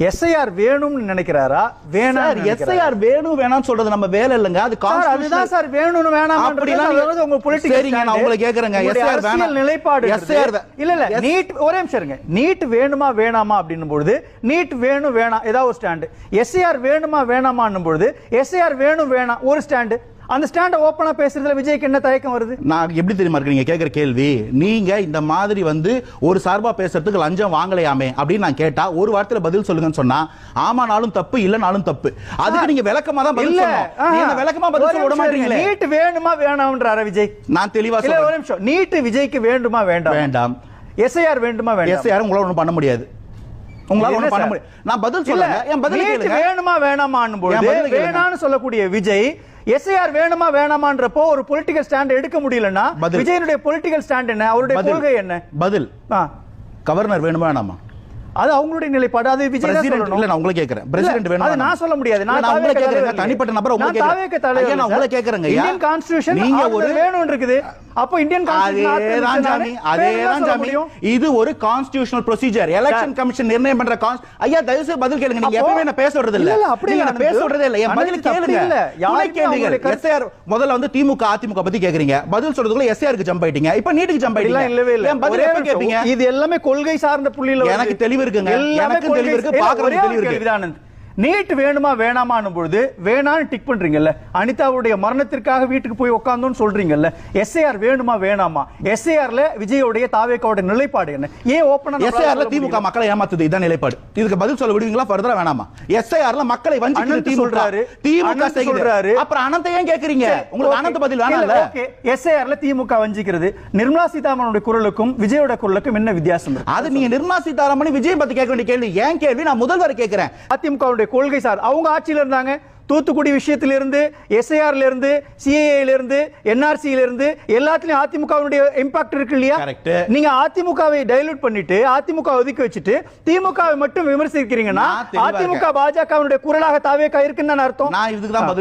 SIR வேணும்னு நினைக்கிறாரா வேணாம்? SIR வேணும் வேணாம்னு சொல்றது நம்ம வேலை இல்லங்க. அது அதுதான் சார் வேணும்னு வேணாம் அப்படிலாம் உங்க பொலிட்டிக்கல் நான் உங்களை கேக்குறேங்க. எஸ்ஐஆர் வேணாம் நிலைப்பாடு இல்ல நீட் ஒரே நிமிஷம் இருங்க. நீட் வேணுமா வேணாமா அப்படின்னும் பொழுது நீட் வேணும் வேணாம் ஏதாவது ஒரு ஸ்டாண்ட். எஸ்ஐஆர் வேணுமா வேணாமான்னும் பொழுது எஸ்ஐஆர் வேணும் வேணாம் ஒரு ஸ்டாண்ட். அந்த ஸ்டாண்ட ஓபனா பேசுறதுல விஜய்க்கு என்ன தயக்கம் வருது? நான் எப்படி தெரியுமா இருக்கு நீங்க கேக்குற கேள்வி? நீங்க இந்த மாதிரி ஒரு சார்பா பேசுறதுக்கு லஞ்சம் வாங்கலையாமே அப்படின்னு நான் கேட்டா ஒரு வார்த்தையில பதில் சொல்லுங்கன்னு சொன்னா ஆமானாலும் தப்பு இல்லனாலும் தப்பு. அதுக்கு நீங்க விளக்கமா தான் பதில் சொல்லணும். நீங்க விளக்கமா பதில் சொல்ல விட மாட்டீங்களே. நீட் வேணுமா வேணாம்ன்றாரா விஜய்? நான் தெளிவா சொல்றேன். ஒரு நிமிஷம். நீட் விஜய்க்கு வேண்டுமா வேண்டாம்? வேண்டாம். எஸ்ஐஆர் வேண்டுமா வேண்டாம்? எஸ்ஐஆர் உங்களால ஒண்ணும் பண்ண முடியாது. உங்களால ஒண்ணும் பண்ண முடியாது. நான் பதில் சொல்றேன். என் பதில் கேளுங்க. வேணுமா வேணாமான்னு போது வேணான்னு சொல்லக்கூடிய விஜய் எஸ்ஐஆர் வேணுமா வேணாமான்றப்போ ஒரு பொலிட்டிக்கல் ஸ்டாண்ட் எடுக்க முடியலன்னா விஜயனுடைய பொலிட்டிக்கல் ஸ்டாண்ட் என்ன? அவருடைய கொள்கை என்ன? பதில் கவர்னர் வேணுமா வேணாமா? அது அவங்களுடைய நிலைப்பாடு. அது விஜய் தான் சொல்லணும். இல்ல நான் உங்களை கேக்குறேன். பிரசிடென்ட் வேணும். அது நான் சொல்ல முடியாது. நான் உங்களை கேக்குறேன். தனிப்பட்ட நபர் உங்களை கேக்குறேன். ஐயா நான் உங்களை கேக்குறேங்க. இந்தியன் கான்ஸ்டிடியூஷன் நீங்க ஒரு வேணும் இருக்குது. அப்ப இந்தியன் கான்ஸ்டிடியூஷன் அதேதான் ஜாமி. இது ஒரு கான்ஸ்டிடியூஷனல் ப்ரொசீஜர். எலெக்ஷன் கமிஷன் நிர்ணயம் பண்ற ஐயா தயவு செய்து பதில் கேளுங்க. நீங்க எப்பவுமே என்ன பேச விடுறது இல்ல. நீங்க என்ன பேச விடுறதே இல்ல. என் பதில் கேளுங்க. யாரை கேளுங்க. எஸ்ஆர் முதல்ல திமுக அதிமுக பத்தி கேக்குறீங்க. பதில் சொல்றதுக்குள்ள எஸ்ஆருக்கு ஜம்ப் ஆயிட்டீங்க. இப்போ நீட்டுக்கு ஜம்ப் ஆயிட்டீங்க. இல்லவே இல்ல. என் பதில் எப்ப கேப்பீங்க? இது எல்லாமே கொள்கை சார்ந்த புள்ளியில எனக்கு தெளிவு இருக்குங்க. எனக்கு தெளிவு இருக்கு. பாக்குறது தெளிவு இருக்கு. நீட் வேணுமா வேணாமான்னு பொழுது வேணான்னு டிக் பண்றீங்கல்ல. அனிதாவுடைய மரணத்திற்காக வீட்டுக்கு போய் உட்கார்ந்தோன்னு சொல்றீங்கல்ல. எஸ்ஐஆர் வேணுமா வேணாமா? எஸ்ஐஆர்ல விஜயோடைய தாவேக்காவோட நிலைப்பாடு என்ன? ஏன் ஓபனா எஸ்ஐஆர்ல திமுக மக்களை ஏமாத்துது இதான் நிலைப்பாடு. இதுக்கு பதில் சொல்ல விடுவீங்களா? ஃபர்தரா வேணாமா? எஸ்ஐஆர்ல மக்களை வஞ்சிக்கிறது திமுக சொல்றாரு. திமுக சொல்றாரு. அப்புறம் அனந்த ஏன் கேக்குறீங்க? உங்களுக்கு அனந்த பதில் வேணாம்ல. ஓகே. எஸ்ஐஆர்ல திமுக வஞ்சிக்கிறது. நிர்மலா சீதாராமனுடைய குரலுக்கும் விஜயோட குரலுக்கும் என்ன வித்தியாசம் இருக்கு? அது நீங்க நிர்மலா சீதாராமன் விஜய் பத்தி கேட்க வேண்டிய கேள்வி. ஏன் கேள்வி நான் முதல்வர் கேக்குறேன். அதிமுக கொள்கை சார் அவங்க ஆட்சியில் இருந்தாங்க. தூத்துக்குடி விஷயத்திலிருந்து எஸ்ஐஆர்ல இருந்து சிஏஏல இருந்து என்ஆர்சியில இருந்து எல்லாத்துலயும் அதிமுகவுடைய இம்பாக்ட் இருக்கு இல்லையா? நீங்க அதிமுகவை டைலூட் பண்ணிட்டு அதிமுக ஒதுக்கி வச்சுட்டு திமுகவை மட்டும் விமர்சிக்கிறீங்கன்னா அதிமுக பாஜகவுடைய குரலாக தாவேகா இருக்குன்னு அர்த்தம். நான் இதுக்கு தான் பதில்